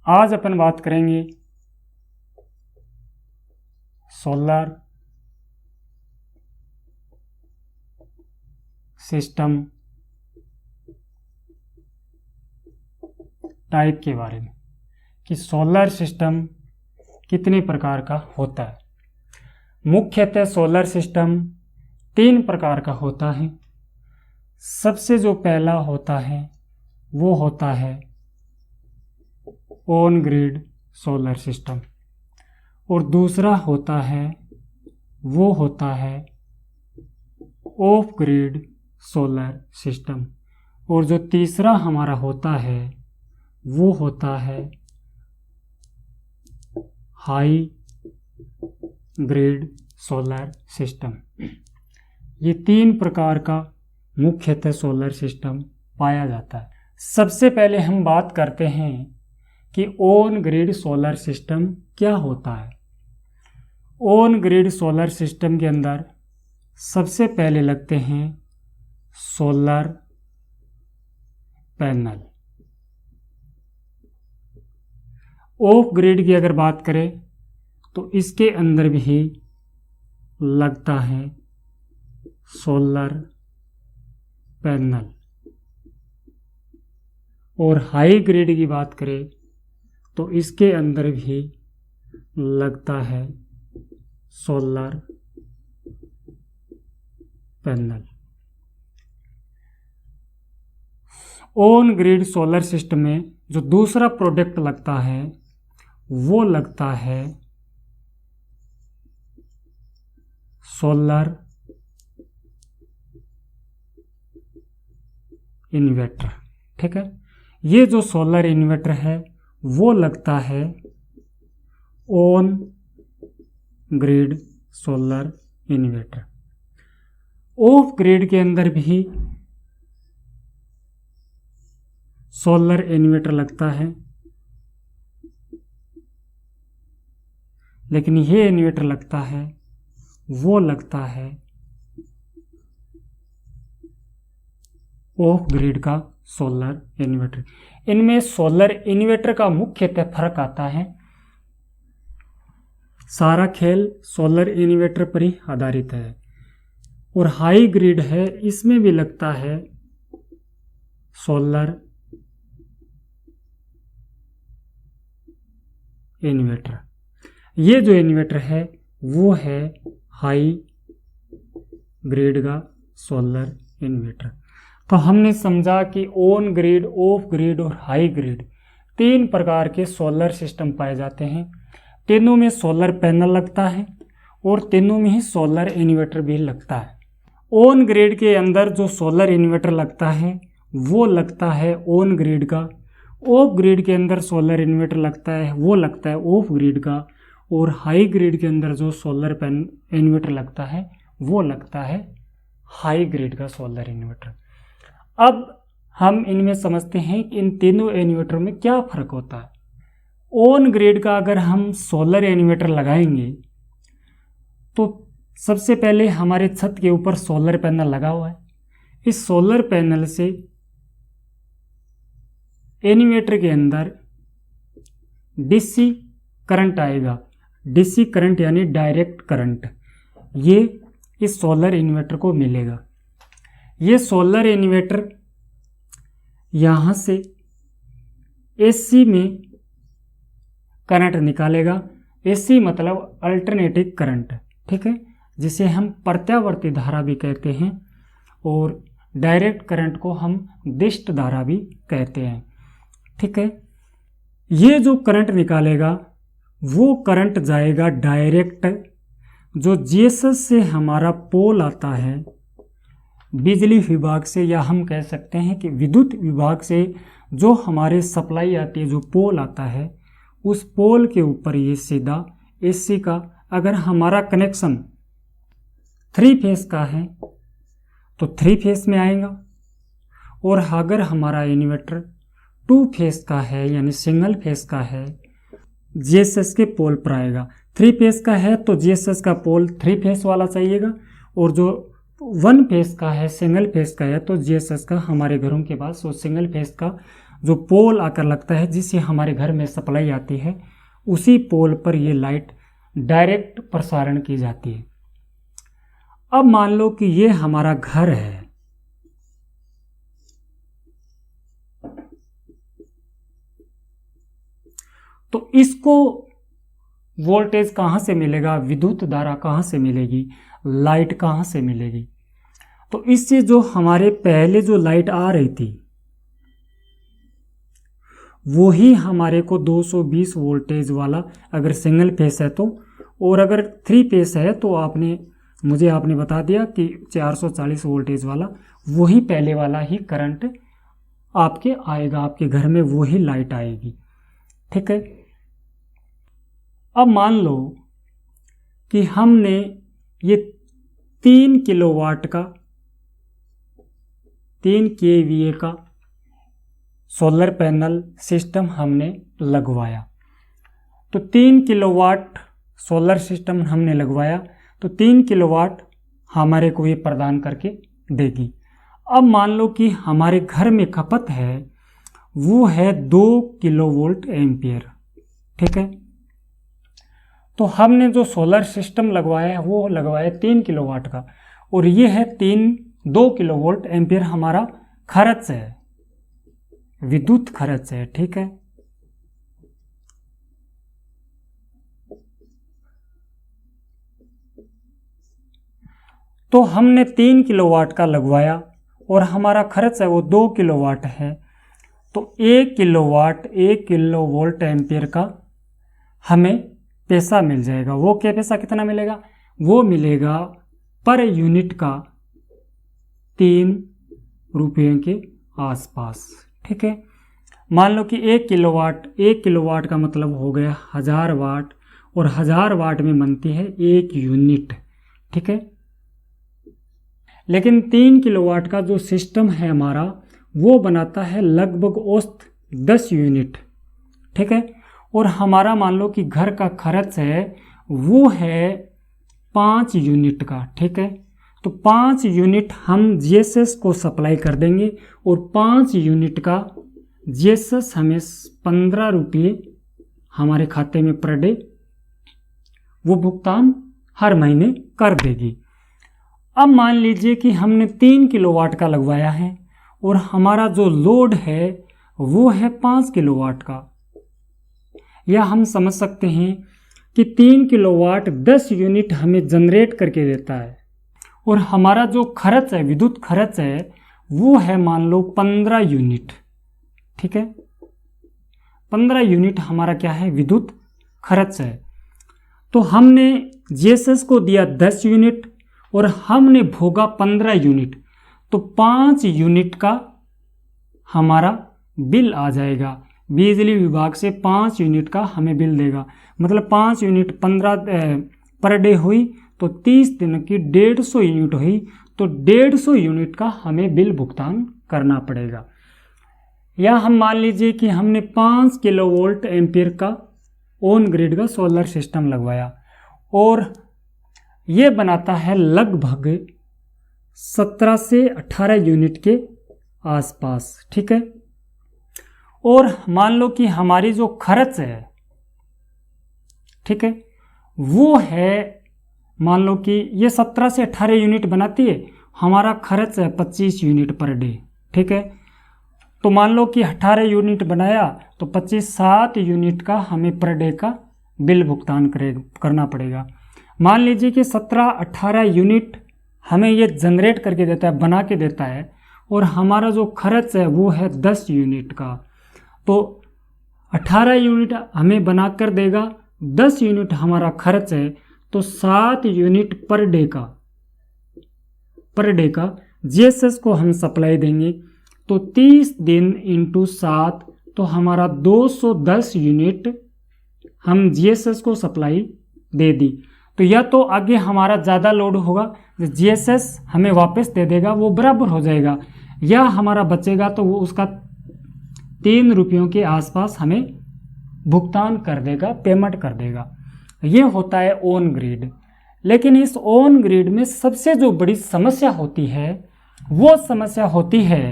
आज अपन बात करेंगे सोलर सिस्टम टाइप के बारे में कि सोलर सिस्टम कितने प्रकार का होता है। मुख्यतः सोलर सिस्टम 3 प्रकार का होता है। सबसे जो पहला होता है वो होता है ऑन ग्रिड सोलर सिस्टम, और दूसरा होता है वो होता है ऑफ ग्रिड सोलर सिस्टम, और जो तीसरा हमारा होता है वो होता है हाई ग्रिड सोलर सिस्टम। ये 3 प्रकार का मुख्यतः सोलर सिस्टम पाया जाता है। सबसे पहले हम बात करते हैं कि ऑन ग्रिड सोलर सिस्टम क्या होता है। ऑन ग्रिड सोलर सिस्टम के अंदर सबसे पहले लगते हैं सोलर पैनल। ऑफ ग्रिड की अगर बात करें तो इसके अंदर भी लगता है सोलर पैनल, और हाई ग्रिड की बात करें तो इसके अंदर भी लगता है solar panel. On grid solar system में जो दूसरा प्रोडक्ट लगता है वो लगता है सोलर इन्वर्टर। ठीक है, ये जो सोलर इन्वर्टर है वो लगता है on grid solar inverter. Of grid के अंदर भी सोलर इन्वर्टर लगता है, लेकिन ये इन्वर्टर लगता है वो लगता है ऑफ ग्रिड का सोलर इन्वर्टर। इनमें सोलर इन्वर्टर का मुख्यतः फर्क आता है, सारा खेल सोलर इन्वर्टर पर ही आधारित है। और हाई ग्रिड है, इसमें भी लगता है सोलर इन्वर्टर। ये जो इन्वर्टर है वो है हाई ग्रिड का सोलर इन्वर्टर। तो हमने समझा कि ऑन ग्रिड, ऑफ ग्रिड और हाई ग्रिड 3 प्रकार के सोलर सिस्टम पाए जाते हैं। तीनों में सोलर पैनल लगता है और तीनों में ही सोलर इन्वर्टर भी लगता है। ऑन ग्रिड के अंदर जो सोलर इन्वर्टर लगता है वो लगता है ऑन ग्रिड का। ऑफ ग्रिड के अंदर सोलर इन्वर्टर लगता है वो लगता है ऑफ ग्रिड का। और हाई ग्रिड के अंदर जो सोलर इन्वर्टर लगता है वो लगता है हाई ग्रिड का सोलर इन्वर्टर। अब हम इनमें समझते हैं कि इन तीनों इन्वर्टर में क्या फ़र्क होता है। ऑन ग्रिड का अगर हम सोलर इन्वर्टर लगाएंगे तो सबसे पहले हमारे छत के ऊपर सोलर पैनल लगा हुआ है। इस सोलर पैनल से इन्वर्टर के अंदर डीसी करंट आएगा। डीसी करंट यानी डायरेक्ट करंट, ये इस सोलर इन्वर्टर को मिलेगा। ये सोलर इन्वर्टर यहाँ से एसी में करंट निकालेगा। एसी मतलब अल्टरनेटिंग करंट, ठीक है, जिसे हम प्रत्यावर्ती धारा भी कहते हैं, और डायरेक्ट करंट को हम दिष्ट धारा भी कहते हैं। ठीक है, ये जो करंट निकालेगा वो करंट जाएगा डायरेक्ट, जो जीएसएस से हमारा पोल आता है बिजली विभाग से, या हम कह सकते हैं कि विद्युत विभाग से जो हमारे सप्लाई आती है, जो पोल आता है, उस पोल के ऊपर ये सीधा एसी का, अगर हमारा कनेक्शन 3 फेस का है तो 3 फेस में आएगा, और अगर हमारा इन्वर्टर 2 फेस का है यानी सिंगल फेस का है, जीएसएस के पोल पर आएगा। 3 फेस का है तो जीएसएस का पोल 3 फेस वाला चाहिएगा, और जो 1 फेस का है, सिंगल फेस का है, तो जीएसएस का हमारे घरों के पास वो सिंगल फेस का जो पोल आकर लगता है जिससे हमारे घर में सप्लाई आती है, उसी पोल पर ये लाइट डायरेक्ट प्रसारण की जाती है। अब मान लो कि ये हमारा घर है, तो इसको वोल्टेज कहाँ से मिलेगा, विद्युत धारा कहाँ से मिलेगी, लाइट कहाँ से मिलेगी। तो इससे जो हमारे पहले जो लाइट आ रही थी वो ही हमारे को 220 वोल्टेज वाला अगर सिंगल फेस है तो, और अगर 3 फेस है तो आपने बता दिया कि 440 वोल्टेज वाला वही पहले वाला ही करंट आपके आएगा, आपके घर में वही लाइट आएगी। ठीक है। अब मान लो कि हमने ये 3 किलोवाट का 3 kVA का सोलर पैनल सिस्टम हमने लगवाया। तो 3 किलोवाट सोलर सिस्टम हमने लगवाया, तो 3 किलोवाट हमारे को ये प्रदान करके देगी। अब मान लो कि हमारे घर में खपत है वो है 2 किलोवोल्ट एम्पियर। ठीक है। तो हमने जो सोलर सिस्टम लगवाया है वो लगवाया 3 किलोवाट का, और ये है 2 किलोवोल्ट एम्पियर हमारा खर्च है, विद्युत खर्च है। ठीक है। तो हमने 3 किलोवाट का लगवाया और हमारा खर्च है वो 2 किलोवाट है, तो 1 किलोवाट 1 किलोवोल्ट एम्पियर का हमें पैसा मिल जाएगा। वो क्या पैसा कितना मिलेगा, वो मिलेगा पर यूनिट का 3 रुपये के आसपास। ठीक है। मान लो कि 1 किलोवाट का मतलब हो गया 1000 वाट, और 1000 वाट में बनती है 1 यूनिट। ठीक है। लेकिन 3 किलोवाट का जो सिस्टम है हमारा वो बनाता है लगभग औसत 10 यूनिट। ठीक है। और हमारा मान लो कि घर का खर्च है वो है 5 यूनिट का। ठीक है। तो 5 यूनिट हम जीएसएस को सप्लाई कर देंगे, और 5 यूनिट का जीएसएस हमें 15 रुपये हमारे खाते में पर डे वो भुगतान हर महीने कर देगी। अब मान लीजिए कि हमने 3 किलोवाट का लगवाया है और हमारा जो लोड है वो है 5 किलोवाट का, या हम समझ सकते हैं कि 3 किलोवाट 10 यूनिट हमें जनरेट करके देता है, और हमारा जो खर्च है, विद्युत खर्च है, वो है मान लो 15 यूनिट। ठीक है। 15 यूनिट हमारा क्या है, विद्युत खर्च है। तो हमने जीएसएस को दिया 10 यूनिट और हमने भोगा 15 यूनिट, तो 5 यूनिट का हमारा बिल आ जाएगा। बिजली विभाग से 5 यूनिट का हमें बिल देगा, मतलब 5 यूनिट 15 पर डे हुई तो 30 दिन की 150 यूनिट हुई, तो 150 यूनिट का हमें बिल भुगतान करना पड़ेगा। या हम मान लीजिए कि हमने 5 किलोवोल्ट एम्पियर का ऑन ग्रिड का सोलर सिस्टम लगवाया, और ये बनाता है लगभग 17 से 18 यूनिट के आसपास। ठीक है। और मान लो कि हमारी जो खर्च है, ठीक है, वो है मान लो कि ये 17 से 18 यूनिट बनाती है, हमारा खर्च है 25 यूनिट पर डे। ठीक है। तो मान लो कि 18 यूनिट बनाया तो 7 यूनिट का हमें पर डे का बिल भुगतान करना पड़ेगा। मान लीजिए कि 17-18 यूनिट हमें ये जनरेट करके देता है, बना के देता है, और हमारा जो खर्च है वो है 10 यूनिट का। तो 18 यूनिट हमें बना कर देगा, 10 यूनिट हमारा खर्च है, तो 7 यूनिट पर डे का जीएसएस को हम सप्लाई देंगे, तो 30 दिन इंटू 7, तो हमारा 210 यूनिट हम जीएसएस को सप्लाई दे दी। तो या तो आगे हमारा ज़्यादा लोड होगा, जीएसएस हमें वापस दे देगा, वो बराबर हो जाएगा, या हमारा बचेगा तो वो उसका 3 रुपयों के आसपास हमें भुगतान कर देगा, पेमेंट कर देगा। ये होता है ऑन ग्रिड। लेकिन इस ऑन ग्रिड में सबसे जो बड़ी समस्या होती है वो समस्या होती है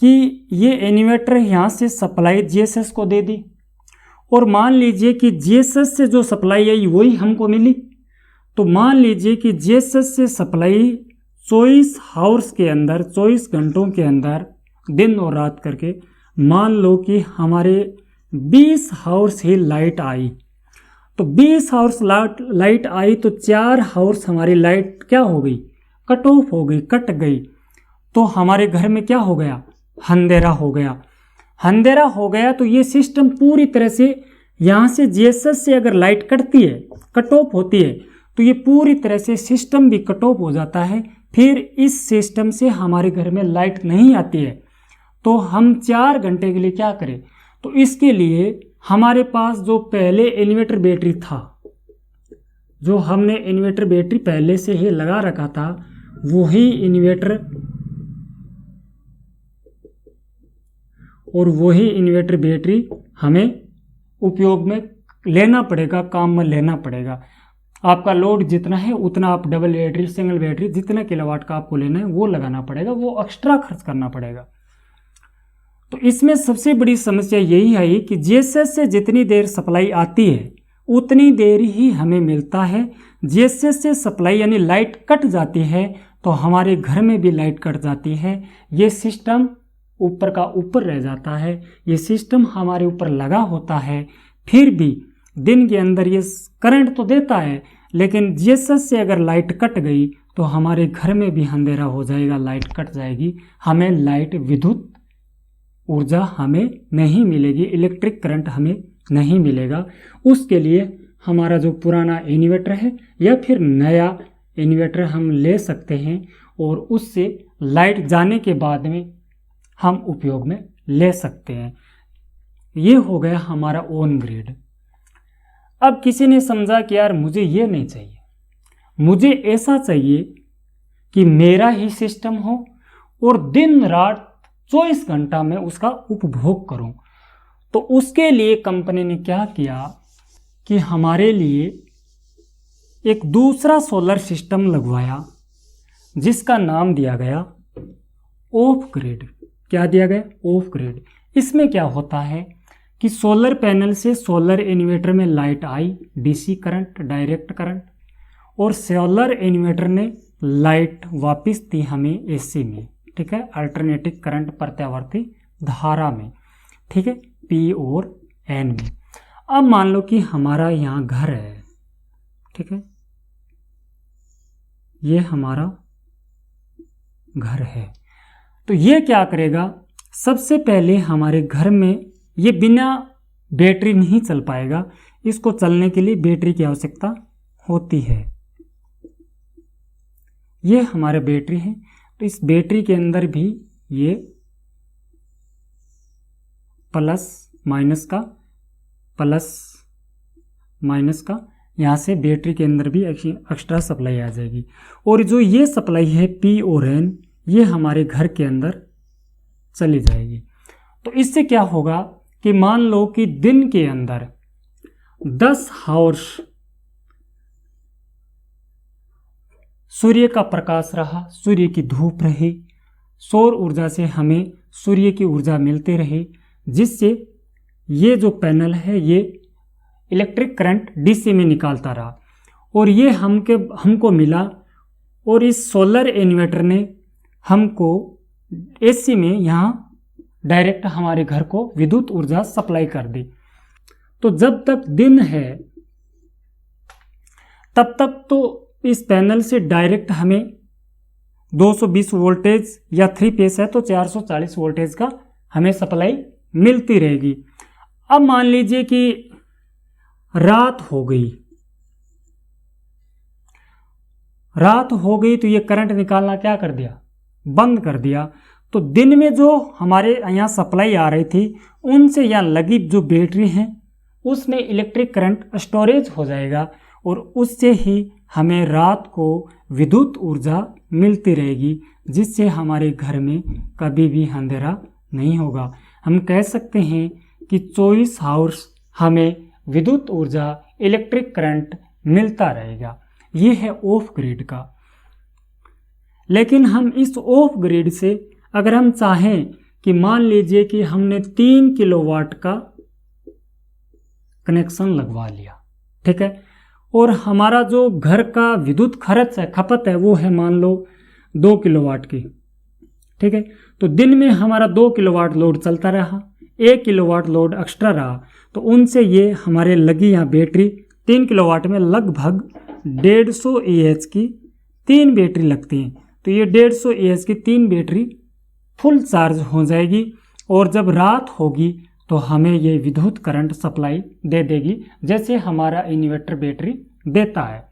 कि ये इन्वर्टर यहाँ से सप्लाई जीएसएस को दे दी, और मान लीजिए कि जीएसएस से जो सप्लाई आई वही हमको मिली। तो मान लीजिए कि जीएसएस से सप्लाई 24 आवर्स के अंदर, 24 घंटों के अंदर, दिन और रात करके, मान लो कि हमारे 20 आवर्स ही लाइट आई। तो 20 आवर्स लाइट आई तो 4 आवर्स हमारी लाइट क्या हो गई, कट ऑफ हो गई, कट गई। तो हमारे घर में क्या हो गया, अंधेरा हो गया। अंधेरा हो गया तो ये सिस्टम पूरी तरह से यहाँ से जीएसएस से अगर लाइट कटती है, कट ऑफ होती है, तो ये पूरी तरह से सिस्टम भी कट ऑफ हो जाता है। फिर इस सिस्टम से हमारे घर में लाइट नहीं आती है। तो हम 4 घंटे के लिए क्या करें? तो इसके लिए हमारे पास जो पहले इन्वर्टर बैटरी था, जो हमने इन्वर्टर बैटरी पहले से ही लगा रखा था, वही इन्वर्टर और वही इन्वर्टर बैटरी हमें उपयोग में लेना पड़ेगा, काम में लेना पड़ेगा। आपका लोड जितना है उतना आप डबल बैटरी, सिंगल बैटरी, जितना किलोवाट का आपको लेना है वो लगाना पड़ेगा, वो एक्स्ट्रा खर्च करना पड़ेगा। तो इसमें सबसे बड़ी समस्या यही है कि जीएसएस से जितनी देर सप्लाई आती है उतनी देर ही हमें मिलता है। जीएसएस से सप्लाई यानी लाइट कट जाती है तो हमारे घर में भी लाइट कट जाती है। ये सिस्टम ऊपर का ऊपर रह जाता है, ये सिस्टम हमारे ऊपर लगा होता है, फिर भी दिन के अंदर ये करंट तो देता है, लेकिन जीएसएस से अगर लाइट कट गई तो हमारे घर में भी अंधेरा हो जाएगा, लाइट कट जाएगी, हमें लाइट, विद्युत ऊर्जा हमें नहीं मिलेगी, इलेक्ट्रिक करंट हमें नहीं मिलेगा। उसके लिए हमारा जो पुराना इन्वर्टर है या फिर नया इन्वर्टर हम ले सकते हैं और उससे लाइट जाने के बाद में हम उपयोग में ले सकते हैं। ये हो गया हमारा ऑन ग्रिड। अब किसी ने समझा कि यार मुझे ये नहीं चाहिए, मुझे ऐसा चाहिए कि मेरा ही सिस्टम हो और दिन रात 24 घंटा में उसका उपभोग करूं। तो उसके लिए कंपनी ने क्या किया कि हमारे लिए एक दूसरा सोलर सिस्टम लगवाया जिसका नाम दिया गया ऑफ ग्रिड। क्या दिया गया? Of grid. इसमें क्या होता है कि सोलर पैनल से सोलर इन्वर्टर में लाइट आई, डीसी करंट, डायरेक्ट करंट, और सोलर इन्वर्टर ने लाइट वापस दी हमें एसी में, ठीक है, अल्टरनेटिंग करंट, प्रत्यावर्ती धारा में, ठीक है, पी और एन में। अब मान लो कि हमारा यहाँ घर है, ठीक है, ये हमारा घर है। तो ये क्या करेगा, सबसे पहले हमारे घर में ये बिना बैटरी नहीं चल पाएगा, इसको चलने के लिए बैटरी की आवश्यकता होती है। ये हमारे बैटरी है, तो इस बैटरी के अंदर भी ये प्लस माइनस का यहाँ से बैटरी के अंदर भी एक्स्ट्रा सप्लाई आ जाएगी। और जो ये सप्लाई है पी और एन, ये हमारे घर के अंदर चली जाएगी। तो इससे क्या होगा कि मान लो कि दिन के अंदर 10 आवर्स सूर्य का प्रकाश रहा, सूर्य की धूप रही, सौर ऊर्जा से हमें सूर्य की ऊर्जा मिलती रही, जिससे ये जो पैनल है ये इलेक्ट्रिक करंट डीसी में निकालता रहा और ये हमको मिला। और इस सोलर इन्वर्टर ने हमको एसी में यहाँ डायरेक्ट हमारे घर को विद्युत ऊर्जा सप्लाई कर दी। तो जब तक दिन है तब तक तो इस पैनल से डायरेक्ट हमें 220 वोल्टेज या 3 फेस है तो 440 वोल्टेज का हमें सप्लाई मिलती रहेगी। अब मान लीजिए कि रात हो गई तो ये करंट निकालना क्या कर दिया, बंद कर दिया। तो दिन में जो हमारे यहाँ सप्लाई आ रही थी उनसे यहाँ लगी जो बैटरी हैं उसमें इलेक्ट्रिक करंट स्टोरेज हो जाएगा और उससे ही हमें रात को विद्युत ऊर्जा मिलती रहेगी, जिससे हमारे घर में कभी भी अंधेरा नहीं होगा। हम कह सकते हैं कि 24 आवर्स हमें विद्युत ऊर्जा, इलेक्ट्रिक करंट मिलता रहेगा। ये है ऑफ ग्रिड का। लेकिन हम इस ऑफ ग्रिड से अगर हम चाहें कि मान लीजिए कि हमने 3 किलोवाट का कनेक्शन लगवा लिया, ठीक है, और हमारा जो घर का विद्युत खर्च है, खपत है, वो है मान लो 2 किलोवाट की, ठीक है। तो दिन में हमारा 2 किलोवाट लोड चलता रहा, 1 किलोवाट लोड एक्स्ट्रा रहा, तो उनसे ये हमारे लगी यहाँ बैटरी 3 किलोवाट में लगभग 150 AH की 3 बैटरी लगती हैं। तो ये 150 AH की 3 बैटरी फुल चार्ज हो जाएगी और जब रात होगी तो हमें ये विद्युत करंट सप्लाई दे देगी, जैसे हमारा इन्वर्टर बैटरी देता है।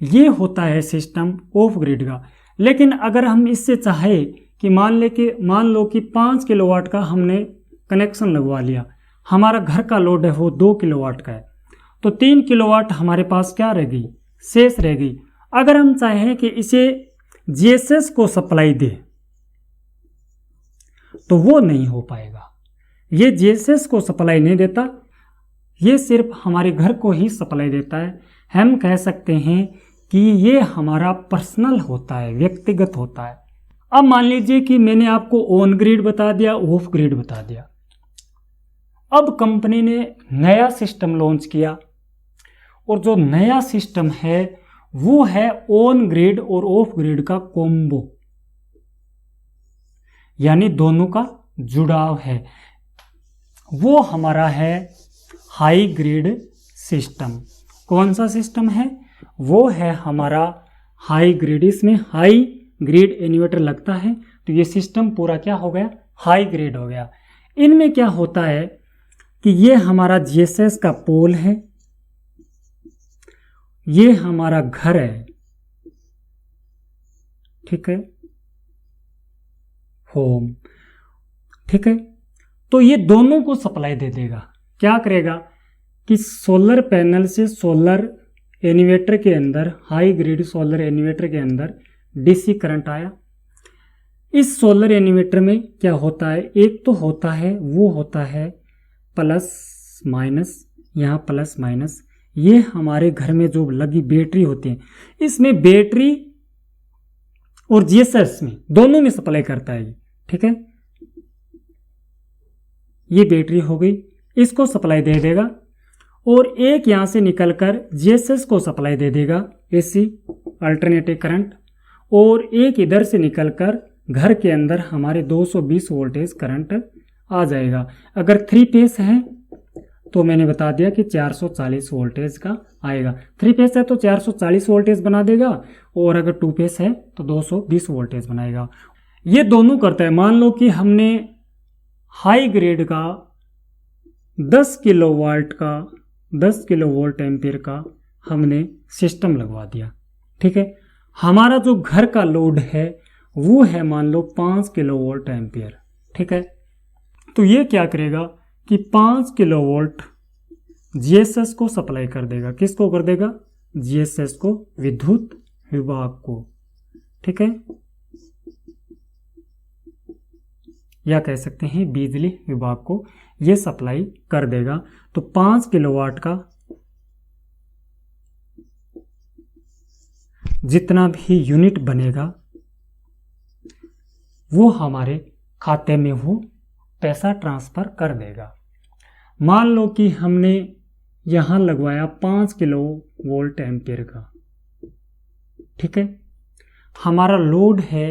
ये होता है सिस्टम ऑफ ग्रिड का। लेकिन अगर हम इससे चाहे कि मान लो कि 5 किलोवाट का हमने कनेक्शन लगवा लिया, हमारा घर का लोड है वो 2 किलोवाट का है, तो 3 किलोवाट हमारे पास क्या रह गई, शेष रह गई। अगर हम चाहें कि इसे जीएसएस को सप्लाई दे तो वो नहीं हो पाएगा। ये जीएसएस को सप्लाई नहीं देता, ये सिर्फ हमारे घर को ही सप्लाई देता है। हम कह सकते हैं कि ये हमारा पर्सनल होता है, व्यक्तिगत होता है। अब मान लीजिए कि मैंने आपको ऑन ग्रिड बता दिया, ऑफ ग्रिड बता दिया। अब कंपनी ने नया सिस्टम लॉन्च किया और जो नया सिस्टम है वो है ऑन ग्रिड और ऑफ ग्रिड का कॉम्बो, यानी दोनों का जुड़ाव है। वो हमारा है हाई ग्रिड सिस्टम। कौन सा सिस्टम है? वो है हमारा हाई ग्रिड। इसमें हाई ग्रिड इन्वर्टर लगता है, तो ये सिस्टम पूरा क्या हो गया, हाई ग्रिड हो गया। इनमें क्या होता है कि ये हमारा जीएसएस का पोल है, ये हमारा घर है, ठीक है, होम, ठीक है। तो ये दोनों को सप्लाई दे देगा। क्या करेगा कि सोलर पैनल से सोलर इन्वर्टर के अंदर, हाई ग्रिड सोलर इन्वर्टर के अंदर डीसी करंट आया। इस सोलर इन्वर्टर में क्या होता है, एक तो होता है वो होता है प्लस माइनस, यहाँ प्लस माइनस, ये हमारे घर में जो लगी बैटरी होती है, इसमें बैटरी और जीएसएस में दोनों में सप्लाई करता है, ठीक है। ये बैटरी हो गई, इसको सप्लाई दे देगा और एक यहाँ से निकलकर जीएसएस को सप्लाई दे देगा, एसी अल्टरनेटिव करंट, और एक इधर से निकलकर घर के अंदर हमारे 220 वोल्टेज करंट आ जाएगा। अगर 3 फेस है तो मैंने बता दिया कि 440 वोल्टेज का आएगा। 3 फेस है तो 440 वोल्टेज बना देगा, और अगर 2 फेस है तो 220 वोल्टेज बनाएगा। ये दोनों करता है। मान लो कि हमने हाई ग्रेड का 10 किलोवोल्ट एम्पीयर का हमने सिस्टम लगवा दिया, ठीक है। हमारा जो घर का लोड है वो है मान लो 5 किलोवोल्ट एम्पीयर, ठीक है। तो ये क्या करेगा कि 5 किलोवोल्ट जीएसएस को सप्लाई कर देगा। किसको कर देगा? जीएसएस को, विद्युत विभाग को, ठीक है, या कह सकते हैं बिजली विभाग को ये सप्लाई कर देगा। तो 5 किलोवाट का जितना भी यूनिट बनेगा वो हमारे खाते में वो पैसा ट्रांसफर कर देगा। मान लो कि हमने यहाँ लगवाया 5 किलोवोल्ट एम्पीयर का, ठीक है। हमारा लोड है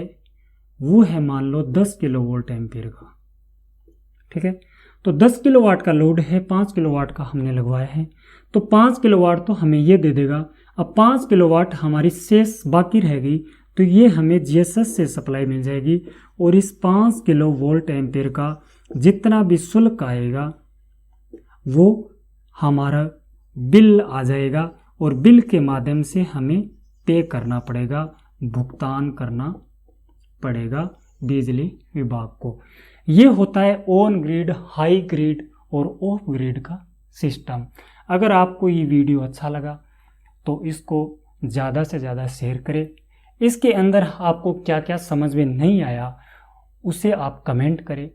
वो है मान लो 10 किलोवोल्ट एम्पीयर का, ठीक है। तो 10 किलोवाट का लोड है, 5 किलोवाट का हमने लगवाया है, तो 5 किलोवाट तो हमें ये दे देगा। अब 5 किलोवाट हमारी शेष बाकी रहेगी, तो ये हमें जीएसएस से सप्लाई मिल जाएगी, और इस 5 किलोवोल्ट एम्पीयर का जितना भी शुल्क आएगा वो हमारा बिल आ जाएगा, और बिल के माध्यम से हमें पे करना पड़ेगा, भुगतान करना पड़ेगा बिजली विभाग को। ये होता है ऑन ग्रिड, हाई ग्रिड और ऑफ ग्रिड का सिस्टम। अगर आपको ये वीडियो अच्छा लगा तो इसको ज़्यादा से ज़्यादा शेयर करें। इसके अंदर आपको क्या क्या समझ में नहीं आया उसे आप कमेंट करें।